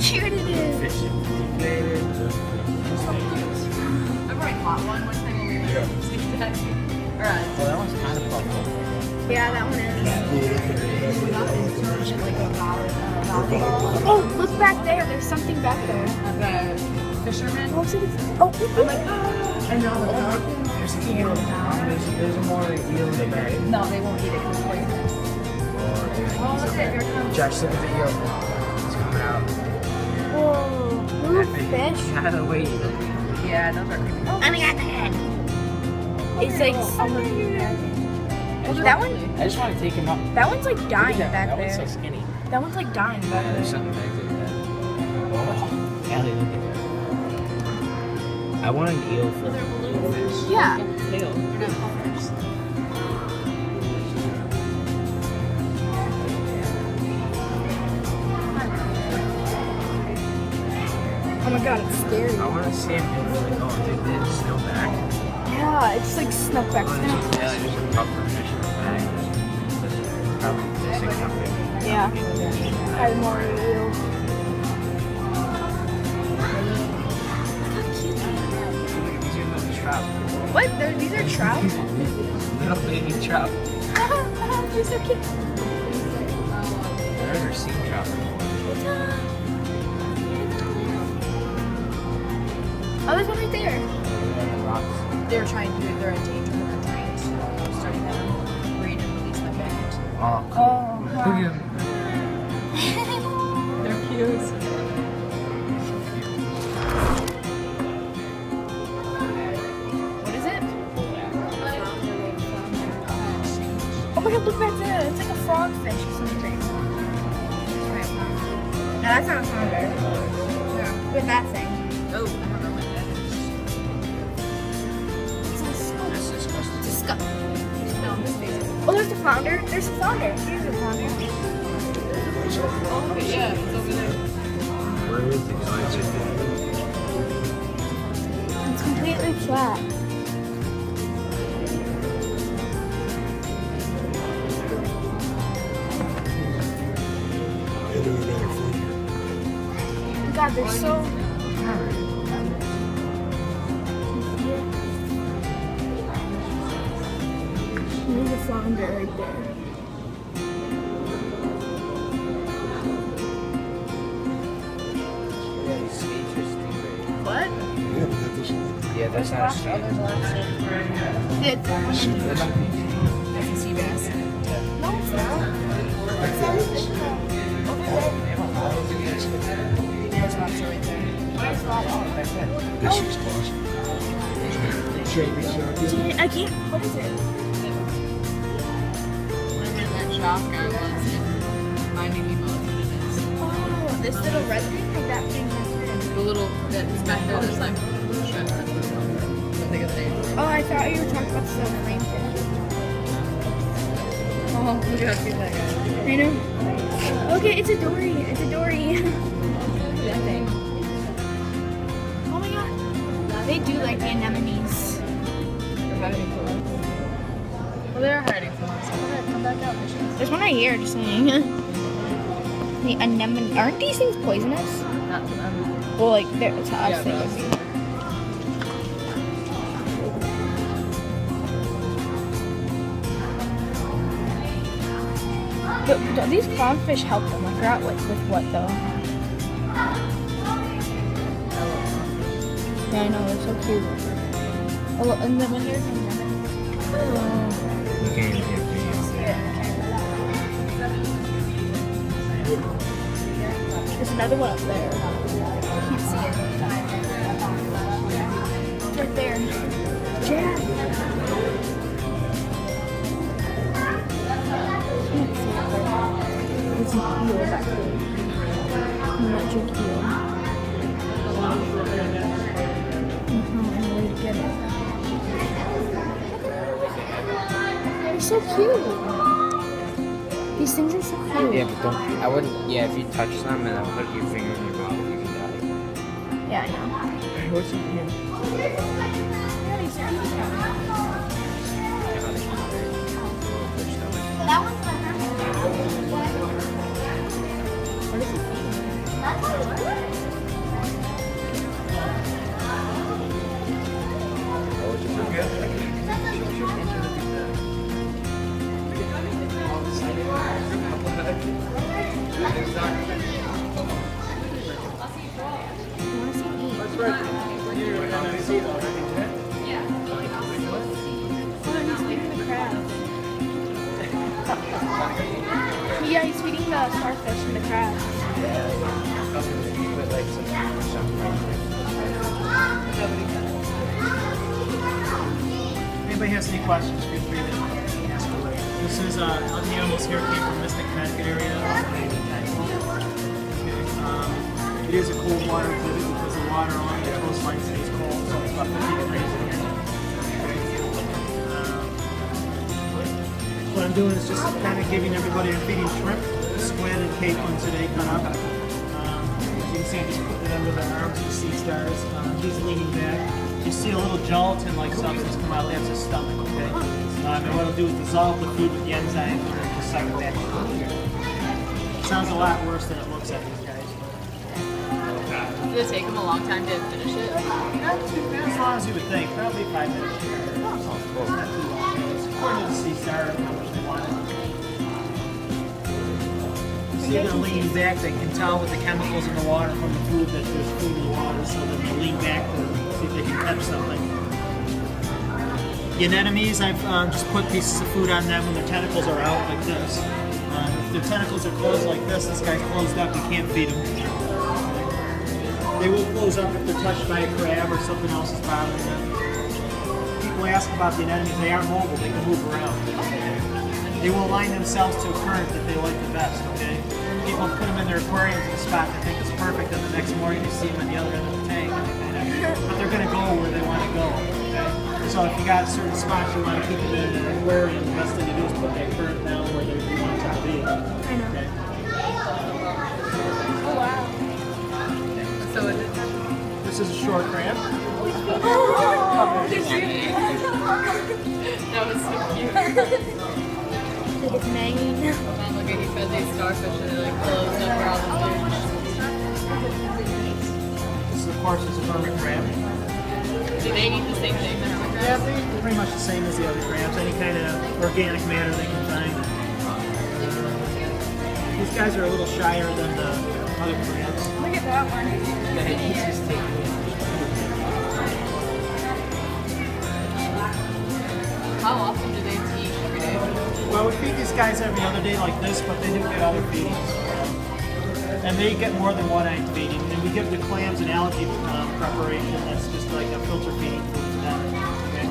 cute it is. Fish. I've already caught one time when we went to that. Alright. Oh, that one's kind of puffy. Yeah, that one is. Like a valid. Oh, look back there. There's something back there. The fisherman. Oh, see this? Oh, I'm like, I know. There's an eel. There's more eel in the bag. no, they won't eat it because it's poisonous. Oh, look at it. Here it comes. Josh, look at the eel. It's coming out. whoa. Ooh, fish. Out of the way. Yeah, those are creepy. And I got the head. It's like that one. I just want to take him up. That one's like dying Look at back that there. one's so skinny. That one's like dying back There's there. something back there. Ellie, look at that. I want an eel for They're balloon fish. Yeah. Tail. They're not puffers. Oh my god, it's scary. I want to see him do like, oh, dude, there's snow back. Yeah, it's just like snuck back. Oh, there's just, yeah, there's a puffer fish in the bag. Probably this is something. Yeah. I have more eel. These are little trout. What? These are trout? Little baby trout. They're so cute. Those are sea trout. Oh, there's one right there. Rocks. They're trying to, they're endangered. They're trying to study them, breed, and release them back into. Oh, cool. Oh, Look at him. They're cute. What is it? oh my god, look back there. It's like a frogfish or something. No, that's not a flounder. Yeah. With that thing. Oh, I don't know what that is. That's disgusting. Disgusting. No, this face. Oh, there's a flounder. There's a flounder. Here's a flounder. Oh, yeah, it's over there. Where is it? Oh, it's right there. It's completely flat. God, they're so. There's a flounder right there. Yeah, these skates are stupid. What? Yeah, that's not a skate. It's That's a sea bass. no, it's not. It's not. There's an lobster right there. This is close. I can't. What is it? Remember that shop guy was reminding me about what it is. Oh, this little red thing or that thing right there? The little that's back there that's like shrimp. I don't think of the name. Oh, I thought you were talking about the flame thing. Oh, look at how cute that guy is. I know. Okay, it's a dory. It's a dory. That thing. Oh my god. They do like the anemones. They're hiding from us. Well, they're hiding from us. Come back out, fishes. There's one right here, just saying. The anemone. Aren't these things poisonous? Not to them. Well, like, they're to us. Yeah, they for would us. be. But these clownfish help them. I forgot with what though. Yeah, I know, they're so cute. Oh, and then when there's anemone. You can't even get There's another one up there. I can't see it. It's right there. Jack. Can't see it. There's an eel back there. Magic eel. Way to get it. They're so cute. These things are so cute. Yeah, but don't. I wouldn't. Yeah, if you touch them and then put your finger in your mouth, you can die. Yeah, I know. What's in here? That one's my What is it? Yeah, he's feeding the starfish and the crabs. Anybody has any questions, feel free to ask away. This is the animals here came from Mystic, Connecticut area. It is a cold water exhibit because the water on the coastline stays cold, so it's about 50 degrees in here. What I'm doing is just kind of giving everybody a feeding shrimp, squid, and capelin today cut up. As you can see, I just put it under the arms of the sea stars. He's leaning back. You see a little gelatin-like substance come out. That's his stomach, okay? And what it'll do is dissolve the food with the enzymes and then just suck it back. Sounds a lot worse than it looks at these guys. Did it take him a long time to finish it? Not too bad, as long as you would think. Probably 5 minutes. Not too long. It's according to the sea star, how much they want it. So they're going to lean back. They can tell with the chemicals in the water from the food that there's food in the water, so they're going to lean back to see if they can catch something. The anemones, I've just put pieces of food on them when their tentacles are out like this. If their tentacles are closed like this guy's closed up, you can't feed them. They will close up if they're touched by a crab or something else is bothering them. People ask about the anemones. They are mobile. They can move around. They will align themselves to a current that they like the best, okay? People put them in their aquariums in a spot they think is perfect, and the next morning you see them on the other end of the tank. But they're going to go where they want to go, okay? So if you got certain spots you want to keep them in an aquarium, the best thing to do is put that current down where you want it to be. I know. Okay? Oh, wow. So it is. This is a short crab. Oh, That was so cute. it's manging. Mom, look at he fed these starfish and they like closed up where all the food. This, of course, is a hermit crab. Do they eat the same thing that hermit Yeah, crabs? they're pretty much the same as the other crabs. Any kind of organic matter they can find. These guys are a little shyer than the other crabs. Look at that one. How often do they eat every day? Well, we feed these guys every other day like this, but they do get other feedings. And they get more than one night feeding. And we give the clams an algae preparation that's just like a filter feeding food to them. Okay?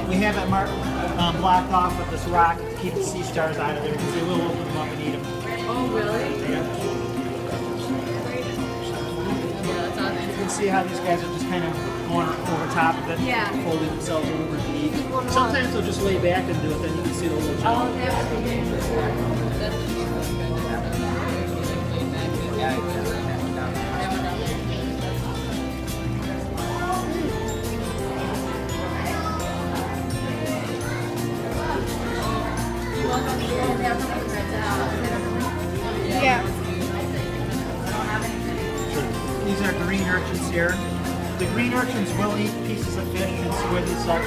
We have it blocked off with this rock to keep the sea stars out of there because they will open them up and eat them. Oh, really? Yeah. Yeah, that's awesome. You can see how these guys are just kind of going over top of it, Yeah. folding themselves over to eat. Sometimes they'll just lay back and do it, then you can see the little jello. Yeah. These are green urchins here. The green urchins will eat pieces of fish and squid and such.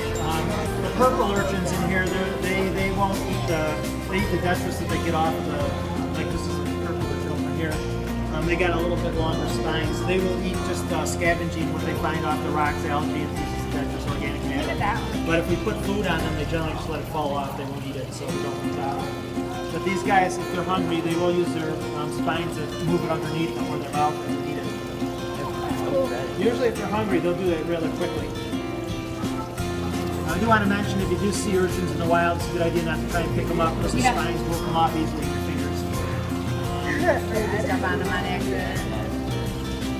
The purple urchins in here, they won't eat they eat the detritus that they get off the, like this is a purple urchin over here. They got a little bit longer spines. They will eat just scavenging what they find off the rocks, algae, and pieces of detritus, organic Look at matter. that one. But if we put food on them, they generally just let it fall off. They won't eat it, so we don't eat that. But these guys, if they're hungry, they will use their spines to move it underneath them where their mouth and eat it. Usually if they're hungry, they'll do it really quickly. I do want to mention, if you do see urchins in the wild, it's a good idea not to try and pick them up because the spines will come off easily with your fingers.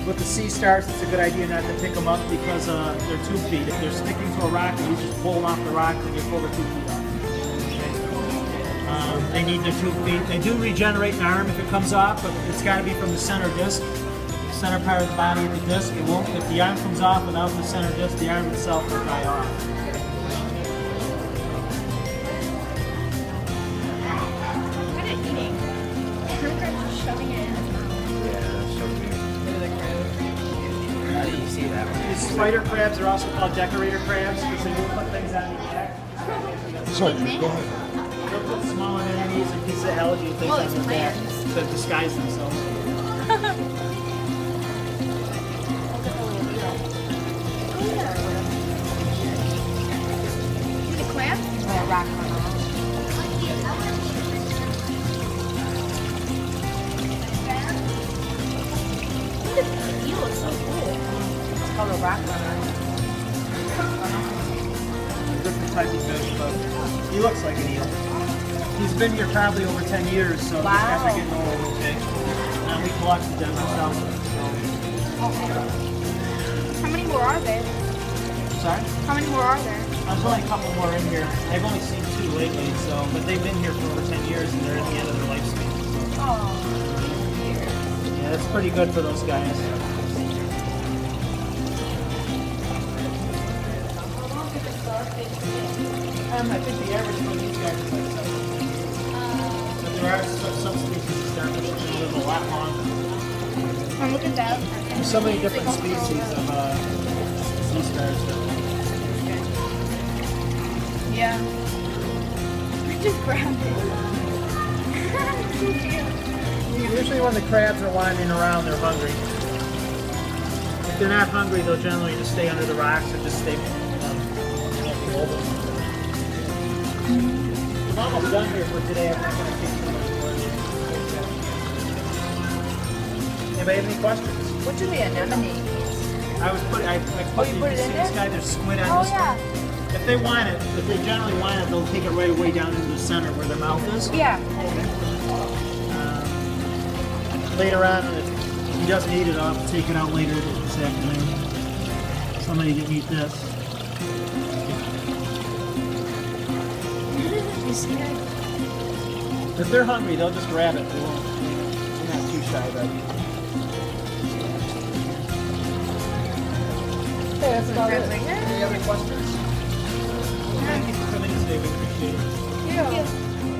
With the sea stars, it's a good idea not to pick them up because they're 2 feet. If they're sticking to a rock and you just pull them off the rock, then you pull their 2 feet off. They need their 2 feet. They do regenerate an arm if it comes off, but it's got to be from the center disc. Center part of the body of the disc. It won't. If the arm comes off without the center disc, the arm itself will die off. Good at eating. shoving it in his mouth. Yeah, that's so weird. How do you see that one? These spider crabs are also called decorator crabs because they will put things on your back. Sorry, go ahead. They'll put small anemones and pieces of algae and things Well, on it's their back plants. to disguise themselves. The crab? Rock The eel is so cool. It's called a rock runner. Different type of fish, but he looks like an eel. He's been here probably over 10 years, so these guys are getting old, okay? And we collected them ourselves. How many more are there? Sorry? How many more are there? There's only a couple more in here. I've only seen 2 lately, so but they've been here for over 10 years and they're at the end of their lifespan. Oh. Yeah, that's pretty good for those guys. I think the average for these guys is like 7. But there are some species of starfish that live a lot longer. Oh, look at that. There's so many different species of sea stars. Yeah. I just grabbed it. So cute. Usually when the crabs are wandering around, they're hungry. If they're not hungry, they'll generally just stay under the rocks or just stay over. I'm almost done here for today. I'm not going to keep too much more. Anybody have any questions? Which are the anemones? I put you put it in this there? guy. There's squid on Oh, this yeah. one. If they want it, if they generally want it, they'll take it right away down into the center where their mouth is. Yeah. Later on, if he doesn't eat it, I'll take it out later this afternoon. Somebody didn't eat this. You see it? If they're hungry, they'll just grab it. They won't. They're not too shy about it. Okay, that's about it. Any other questions? Thank you for coming today. We appreciate it.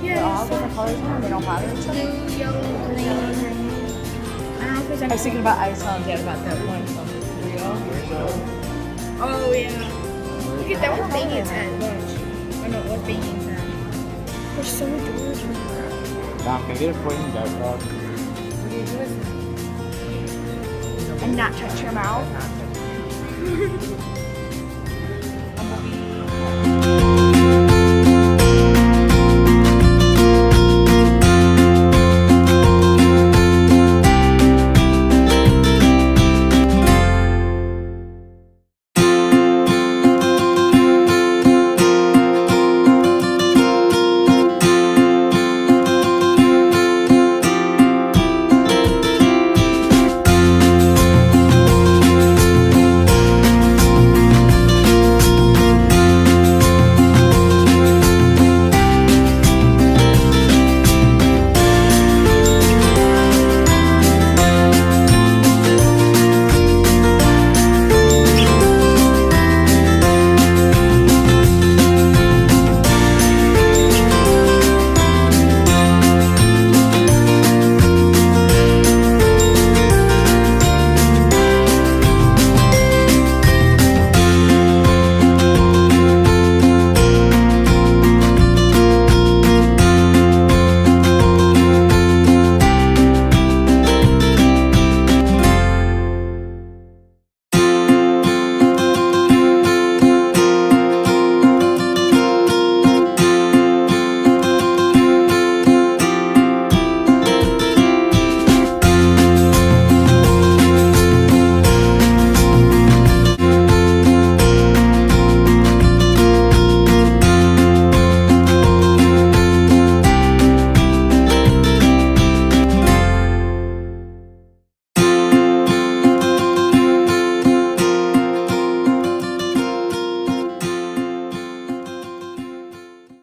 They're all different colors now. They don't bother each other. Blue, yellow, green. I don't know if there's I was thinking about ice on yet about that one from Rio. Oh, yeah. Look at that one banging its head. Watch. Oh, no, what's banging its head? There's so adorable. Dom, can I get a poison dart dog? And not touch your mouth.